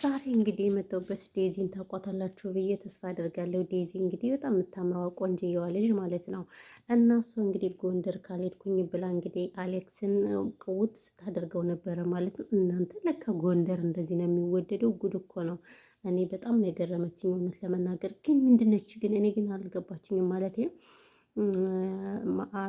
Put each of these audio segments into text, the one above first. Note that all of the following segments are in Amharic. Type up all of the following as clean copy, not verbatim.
ዛሬ እንግዲህ የመጣሁበት ዴዚን ታውቋታላችሁ ብዬ ተስፋ አደርጋለሁ። ዴዚ እንግዲህ በጣም የምታምረዋ ቆንጅየዋ ልጅ ማለት ነው። እና እሱ እንግዲህ ጎንደር ካልሄድኩኝ ብላ እንግዲህ አሌክስን ቅውጥ ስታደርገው ነበረ ማለት ነው። እናንተ ለካ ጎንደር እንደዚህ ነው የሚወደደው። ጉድ እኮ ነው። እኔ በጣም ነው የገረመችኝ እውነት ለመናገር ግን ምንድነች ግን እኔ ግን አልገባችኝም ማለት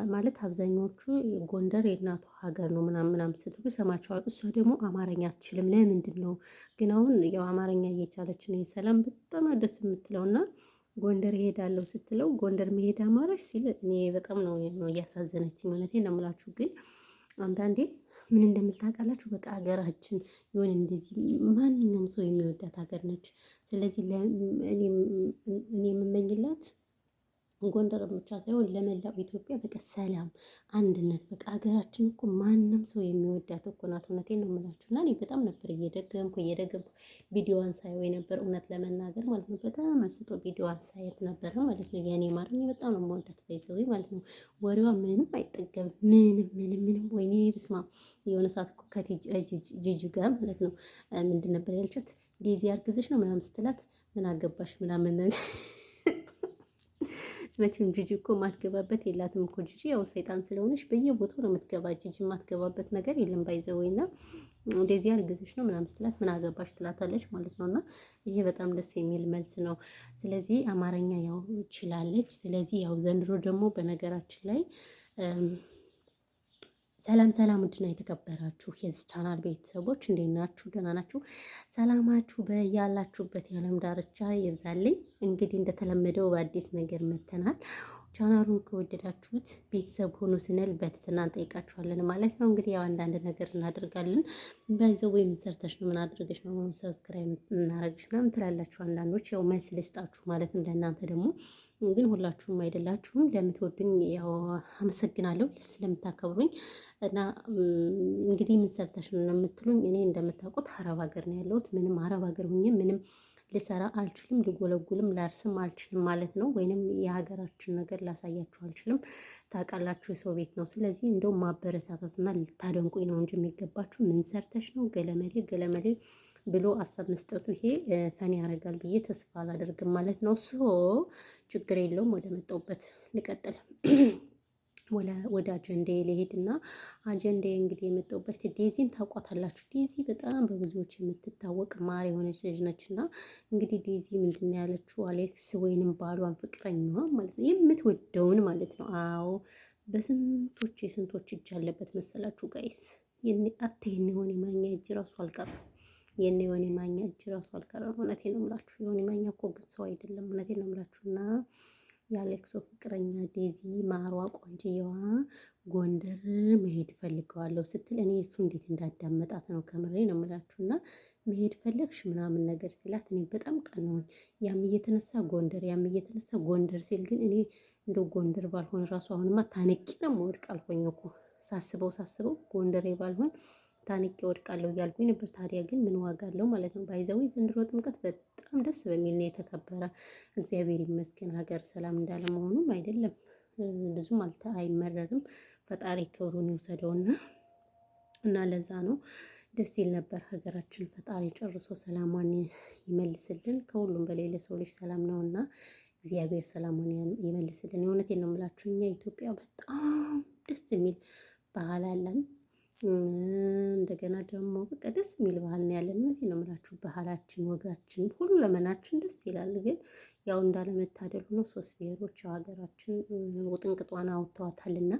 ማለት አብዛኛዎቹ ጎንደር የእናቷ ሀገር ነው ምናምን ምናምን ስትሉ ሰማቸዋል። እሷ ደግሞ አማርኛ አትችልም። ለምንድን ነው ግን አሁን ያው አማርኛ እየቻለች ነው። ሰላም በጣም ደስ የምትለው እና ጎንደር እሄዳለሁ ስትለው ጎንደር መሄድ አማራጭ ሲል እኔ በጣም ነው እያሳዘነችኝ። እውነቴን ነው የምላችሁ። ግን አንዳንዴ ምን እንደምል ታውቃላችሁ? በቃ ሀገራችን የሆነ እንደዚህ ማንኛውም ሰው የሚወዳት ሀገር ነች። ስለዚህ እኔ የምመኝላት ጎንደር ብቻ ሳይሆን ለመላው ኢትዮጵያ በቃ ሰላም፣ አንድነት በቃ ሀገራችን እኮ ማንም ሰው የሚወዳት እኮ ናት። እውነቴን ነው የምላችሁ። እና እኔ በጣም ነበር እየደገምኩ ቪዲዮዋን ሳየው የነበር እውነት ለመናገር ማለት ነው። በጣም አንስቶ ቪዲዮዋን ሳየት ነበረ ማለት ነው። የኔ ማር እኔ በጣም ነው የምወዳት ባይዘዌ ማለት ነው። ወሬዋ ምንም አይጠገብም። ምንም ወይኔ ብስማ የሆነ ሰዓት እኮ ከጂጂ ጋር ማለት ነው ምንድን ነበር ያልቻት ጊዜ አርግዝሽ ነው ምናምን ስትላት ምን አገባሽ ምናምን ነገር መቼም ጂጂ እኮ ማትገባበት የላትም እኮ ጂጂ ያው ሰይጣን ስለሆነች በየቦታው ነው የምትገባ። ጂጂ ማትገባበት ነገር የለም ባይዘወይና እንደዚህ አርግዝሽ ነው ምናምን ስትላት ምን አገባሽ ትላታለች ማለት ነው። እና ይሄ በጣም ደስ የሚል መልስ ነው። ስለዚህ አማርኛ ያው ችላለች። ስለዚህ ያው ዘንድሮ ደግሞ በነገራችን ላይ ሰላም ሰላም፣ ውድና የተከበራችሁ የዚህ ቻናል ቤተሰቦች እንዴት ናችሁ? ደህና ናችሁ? ሰላማችሁ በያላችሁበት የዓለም ዳርቻ ይብዛልኝ። እንግዲህ እንደተለመደው በአዲስ ነገር መተናል። ቻናሉን ከወደዳችሁት ቤተሰብ ሆኖ ስንል በትህትና እንጠይቃችኋለን ማለት ነው። እንግዲህ ያው አንዳንድ ነገር እናደርጋለን። በዛው ወይ ምን ሰርተሽ ነው ምን አድርገሽ ነው ሰብስክራይብ እናረግሽ ምናምን ትላላችሁ አንዳንዶች። ያው መልስ ልስጣችሁ ማለት ነው። ለእናንተ ደግሞ ግን ሁላችሁም አይደላችሁም። ለምትወዱኝ ያው አመሰግናለሁ ስለምታከብሩኝ። እና እንግዲህ ምን ሰርተሽ ነው የምትሉኝ? እኔ እንደምታውቁት አረብ ሀገር ነው ያለሁት። ምንም አረብ ሀገር ሁኜ ምንም ልሰራ አልችልም፣ ልጎለጉልም ላርስም አልችልም ማለት ነው። ወይንም የሀገራችን ነገር ላሳያችሁ አልችልም። ታውቃላችሁ የሰው ቤት ነው። ስለዚህ እንደውም ማበረታታትና ልታደንቁኝ ነው እንጂ የሚገባችሁ ምን ሰርተሽ ነው ገለመሌ ገለመሌ ብሎ ሀሳብ መስጠቱ ይሄ ፈን ያደርጋል ብዬ ተስፋ አላደርግም ማለት ነው። ችግር የለውም። ወደ መጣሁበት ልቀጥል። ወደ አጀንዳዬ ልሄድና አጀንዳዬ እንግዲህ የመጣሁበት ዴዚን ታውቋታላችሁ። ዴዚ በጣም በብዙዎች የምትታወቅ ማር የሆነች ልጅ ነች። እና እንግዲህ ዴዚ ምንድን ነው ያለችው? አሌክስ ወይንም ባሏን ፍቅረኛዋ ማለት ነው የምትወደውን ማለት ነው። አዎ በስንቶች እጅ አለበት መሰላችሁ ጋይስ? ይሄን የሆነ ማኛ እጅ ራሱ አልቀረም። የሆነ ማኛ እጅ ራሱ አልቀረም። እውነቴን ነው የምላችሁ። የሆነ ማኛ እኮ ግን ሰው አይደለም። እውነቴን ነው የምላችሁ። እና የአሌክሶ ፍቅረኛ ዴዚ ማሯ ቆንጅየዋ ጎንደር መሄድ ፈልገዋለሁ ስትል እኔ እሱ እንዴት እንዳዳመጣት ነው ከምሬ ነው የምላችሁ። እና መሄድ ፈለግሽ ምናምን ነገር ሲላት እኔ በጣም ቀናሁኝ። ያም እየተነሳ ጎንደር ሲል ግን እኔ እንደው ጎንደር ባልሆን ራሱ አሁንማ ታነቂ ነው የምወድቅ አልሆኝ እኮ ሳስበው ጎንደሬ ባልሆን ታንቄ ወድቃለሁ እያልኩኝ ነበር። ታዲያ ግን ምን ዋጋ አለው ማለት ነው። ባይዘዊ ዘንድሮ ጥምቀት በጣም ደስ በሚል ነው የተከበረ። እግዚአብሔር ይመስገን። ሀገር ሰላም እንዳለመሆኑም አይደለም ብዙም አይመረርም። ፈጣሪ ክብሩን ይውሰደውና እና ለዛ ነው ደስ ይል ነበር። ሀገራችን ፈጣሪ ጨርሶ ሰላሟን ይመልስልን። ከሁሉም በላይ ለሰው ልጅ ሰላም ነውና እግዚአብሔር ሰላሙን ይመልስልን። የእውነቴን ነው የምላችሁ። እኛ ኢትዮጵያ በጣም ደስ የሚል ባህል አለን። እንደገና ደግሞ በቃ ደስ የሚል ባህል ነው ያለን። እውነቴን ነው የምላችሁ። ባህላችን፣ ወጋችን፣ ሁሉ ለመናችን ደስ ይላል። ግን ያው እንዳለመታደል ሆኖ 3 ብሔሮች ሀገራችን ውጥንቅጧን አውጥተዋታልና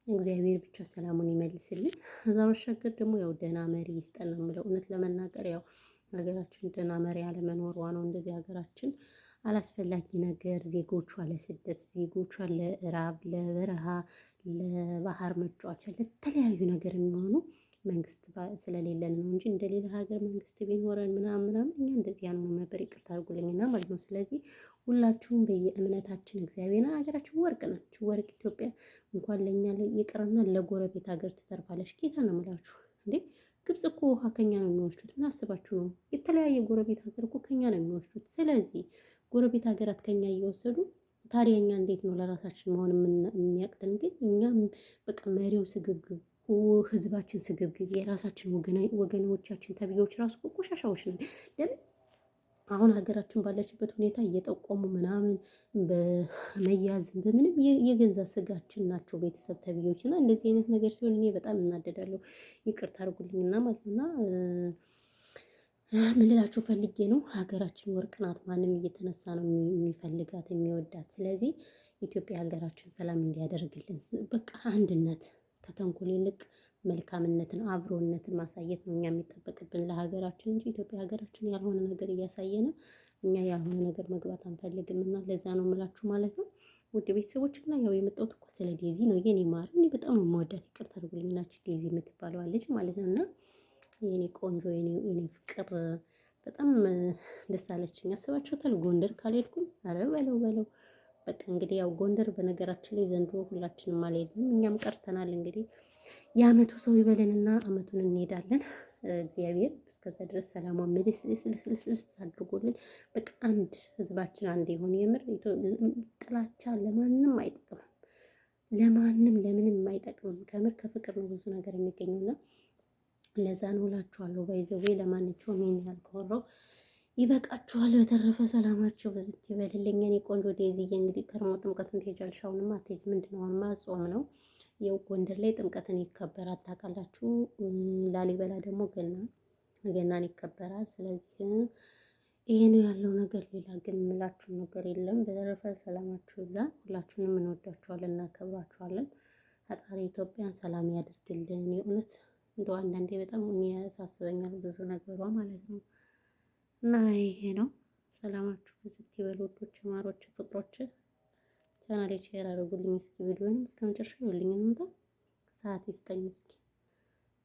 እግዚአብሔር ብቻ ሰላሙን ይመልስልን። ከዛ መሻገር ደግሞ ያው ደህና መሪ ይስጠን ነው የምለው። እውነት ለመናገር ያው ሀገራችን ደህና መሪ አለመኖሯ ነው እንደዚህ ሀገራችን አላስፈላጊ ነገር ዜጎቿ ለስደት፣ ዜጎቿ ለራብ፣ ለበረሃ፣ ለባህር መጫወቻ፣ ለተለያዩ ነገር የሚሆኑ መንግስት ስለሌለን ነው እንጂ እንደሌላ ሀገር መንግስት ቢኖረን ምናምን እኛ እንደዚህ ያንሆንም ነበር። ይቅርታ አድርጉልኝና ማለት ነው። ስለዚህ ሁላችሁም በየእምነታችን እግዚአብሔር ሀገራችን ወርቅ ነች። ወርቅ ኢትዮጵያ እንኳን ለእኛ ይቅርና ለጎረቤት ሀገር ትተርፋለች። ጌታ ነው የምላችሁ እንዴ። ግብጽ እኮ ውሃ ከኛ ነው የሚወስዱት። ምን አስባችሁ ነው? የተለያየ ጎረቤት ሀገር እኮ ከኛ ነው የሚወስዱት። ስለዚህ ጎረቤት ሀገራት ከኛ እየወሰዱ ታዲያ እኛ እንዴት ነው ለራሳችን መሆን የሚያቅተን? ግን እኛም በቃ መሪው ስግብግብ ህዝባችን ስግብግብ፣ የራሳችን ወገኖቻችን ተብዬዎች ራሱ ቆሻሻዎች ነን። ለምን አሁን ሀገራችን ባለችበት ሁኔታ እየጠቆሙ ምናምን በመያዝ በምንም የገንዘብ ስጋችን ናቸው ቤተሰብ ተብዬዎች እና እንደዚህ አይነት ነገር ሲሆን እኔ በጣም እናደዳለሁ። ይቅርታ አድርጉልኝና ማለት ነው። ምን ልላችሁ ፈልጌ ነው፣ ሀገራችን ወርቅ ናት። ማንም እየተነሳ ነው የሚፈልጋት የሚወዳት። ስለዚህ ኢትዮጵያ ሀገራችን ሰላም እንዲያደርግልን በቃ አንድነት ከተንኮል ይልቅ መልካምነትን አብሮነትን ማሳየት ነው እኛ የሚጠበቅብን ለሀገራችን እንጂ ኢትዮጵያ ሀገራችን ያልሆነ ነገር እያሳየን እኛ ያልሆነ ነገር መግባት አንፈልግም። እና ለዛ ነው የምላችሁ ማለት ነው። ውድ ቤተሰቦች እና ያው የመጣሁት እኮ ስለ ዴዚ ነው። የኔ ማር እኔ በጣም ነው የምወዳት። ይቅርታ አድርጉልኝ ናችሁ ዴዚ የምትባለዋ ልጅ ማለት ነው። እና የኔ ቆንጆ የኔ ፍቅር በጣም ደስ አለችኝ። አስባችሁታል? ጎንደር ካልሄድኩኝ ኧረ በለው በቃ እንግዲህ ያው ጎንደር በነገራችን ላይ ዘንድሮ ሁላችንም አልሄድንም፣ እኛም ቀርተናል። እንግዲህ የአመቱ ሰው ይበለንና አመቱን እንሄዳለን። እግዚአብሔር እስከዛ ድረስ ሰላሟን መልስ አድርጎልን በቃ አንድ ህዝባችን አንድ የሆነ የምር ጥላቻ ለማንም አይጠቅምም፣ ለማንም ለምንም አይጠቅምም። ከምር ከፍቅር ነው ብዙ ነገር የሚገኘውና ለዛ ነው እላችኋለሁ። ባይዘዌ ለማንኛውም ይሄን ያልከወራው ይበቃችኋል። በተረፈ ሰላማችሁ በዝት ይበልልኝ። እኔ ቆንጆ ዴዚዬ እንግዲህ ከርሞ ጥምቀትን ትሄጃለሽ። አሁንማ አትሄጂ። ምንድን ነው አሁንማ ጾም ነው። ያው ጎንደር ላይ ጥምቀትን ይከበራል ታውቃላችሁ። ላሊበላ ደግሞ ገናን ይከበራል። ስለዚህ ይሄ ነው ያለው ነገር። ሌላ ግን የምላችሁ ነገር የለም። በተረፈ ሰላማችሁ ይብዛ። ሁላችሁንም እንወዳችኋለን፣ እናከብራችኋለን። ፈጣሪ ኢትዮጵያን ሰላም ያድርግልን። የእውነት እንደው አንዳንዴ በጣም ያሳስበኛል ብዙ ነገሯ ማለት ነው። እና ይሄ ነው። ሰላማችሁ ብዙ ይበሉ ውዶች፣ ማሮች፣ ፍቅሮች። ቻናሌ ሼር አድርጉልኝ እስኪ ቪዲዮንም እስከ መጨረሻ ይኸውልኝ። እንታ ሰዓት ይስጠኝ እስኪ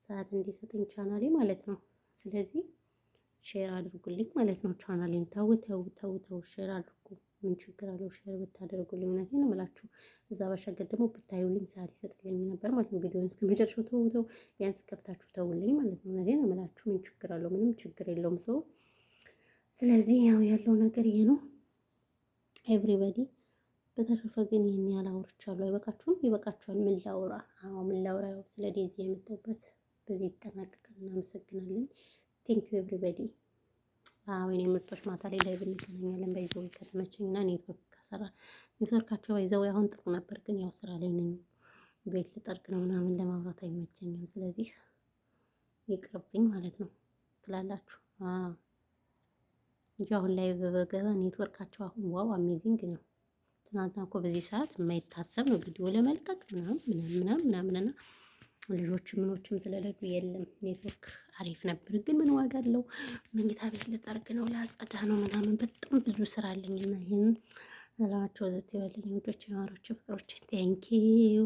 ሰዓት እንዲሰጠኝ ቻናሌ ማለት ነው። ስለዚህ ሼር አድርጉልኝ ማለት ነው። ቻናሌን ተው ሼር አድርጉ። ምን ችግር አለው ሼር ብታደርጉልኝ? እውነቴን ነው የምላችሁ። እዛ ባሻገር ደግሞ ብታዩልኝ ሰዓት ይሰጥልኝ ነበር ማለት ነው። ቪዲዮውን እስከ መጨረሻው ተው ቢያንስ ከፍታችሁ ተውልኝ ማለት ነው። እውነቴን ነው የምላችሁ። ምን ችግር አለው? ምንም ችግር የለውም ሰው። ስለዚህ ያው ያለው ነገር ይሄ ነው ኤቭሪባዲ። በተረፈ ግን ይሄን ያህል አውርቻለሁ። አይበቃችሁም? ይበቃችኋል። ምን ላውራ? ምን ላውራ? ያው ስለ ዴዚ የመጣሁበት በዚህ ይጠናቀቃል። እናመሰግናለን። ቴንክ ዩ ኤቭሪባዲ። የኔ ምርጦች ማታ ላይ ላይቭ እንገናኛለን። በይዘው ከተመቸኝና ኔትወርክ ከሰራ ኔትወርካቸው በይዘው አሁን ጥሩ ነበር፣ ግን ያው ስራ ላይ ነኝ። ቤት ልጠርግ ነው ምናምን ለማውራት አይመቸኝም። ስለዚህ ይቅርብኝ ማለት ነው ትላላችሁ እንጂ አሁን ላይ በገባ ኔትወርካቸው አሁን ዋው አሜዚንግ ነው። ትናንትና እኮ በዚህ ሰዓት የማይታሰብ ነው ቪዲዮ ለመልቀቅ ምናምን እና ልጆች ምኖችም ስለሌሉ የለም ኔትወርክ አሪፍ ነበር። ግን ምን ዋጋ አለው? መኝታ ቤት ልጠርግ ነው ላጸዳ ነው ምናምን በጣም ብዙ ስራ አለኝና ይሄን እላቸው ዝት ይበልልኝ ውዶች፣ ማሮች፣ ፍቅሮች ቴንኪው